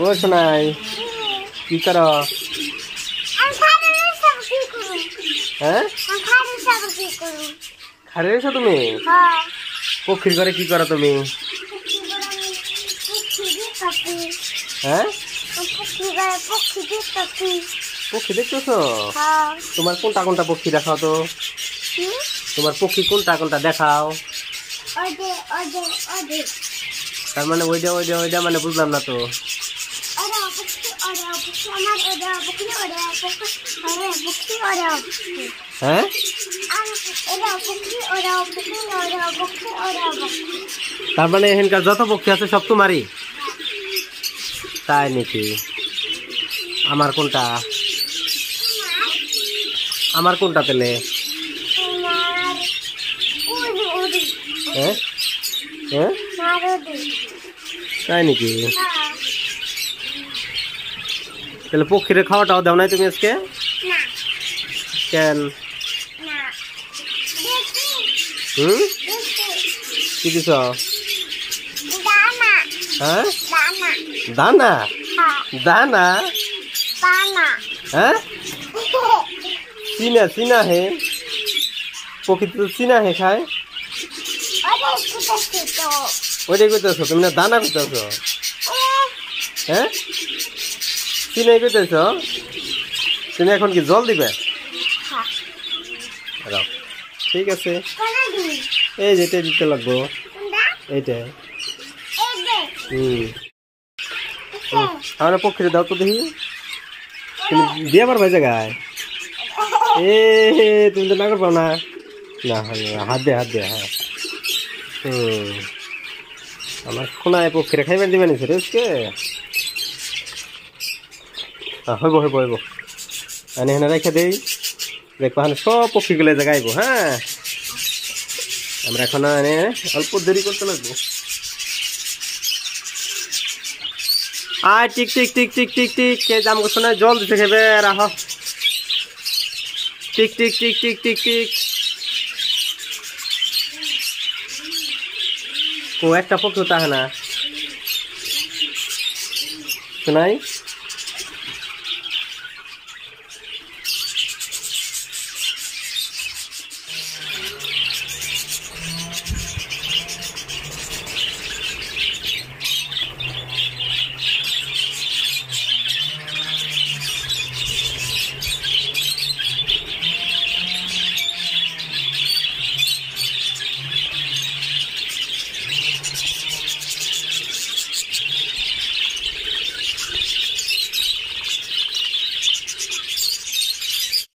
ও শোনাই কি করো? হ্যাঁ খারে রয়েছো তুমি? পক্ষীর ঘরে কি করো তুমি? হ্যাঁ পক্ষী দেখতেছো? তোমার কোনটা কোনটা পক্ষী দেখাও তো? তোমার পক্ষী কোনটা কোনটা দেখাও? তার মানে ওইটা ওইটা ওইটা মানে বুঝলাম না তো। হ্যাঁ তার মানে এখানকার যত পক্ষী আছে সব তোমারই? তাই নাকি? আমার কোনটা? আমার কোনটা পেলে? হ্যাঁ হ্যাঁ তাই নাকি? তাহলে পক্ষীরে খাওয়াটাও দাও নাই তুমি আজকে? কেন? কি দিছ? হ্যাঁ দানা দানা হ্যাঁ চিনা চিনা হে পক্ষী তো চিনা হে খায়। ওইটাই করতেছ তুমি না দানা করতেছ? হ্যাঁ চিনাই করতেছ তুমি? এখন কি জল দিবে? ঠিক আছে এই যেটা দিতে লাগবো এইটা। আমার পক্ষীরে দাও তো দেখি। তুমি দিয়ে পারবে জায়গায়? এ তুমি তো না করবো না। না হাত দে হাত দে। হ্যাঁ আমার শোনায় পক্ষীরে খাইবার দিবে নিছে রেসকে। হইব হইব হইব আমি এখানে রেখে দিই। দেখবো সব পক্ষীগুলো জায়গায় আইব। হ্যাঁ আমরা এখন অল্প দেরি করতে লাগবো। আয় টিক টিক টিক টিক টিক টিক কে জাম শোনায় জল দিতে খেবে রাহ। টিক টিক টিক টিক টিক টিক ও একটা পক্ষী তা না শোনাই।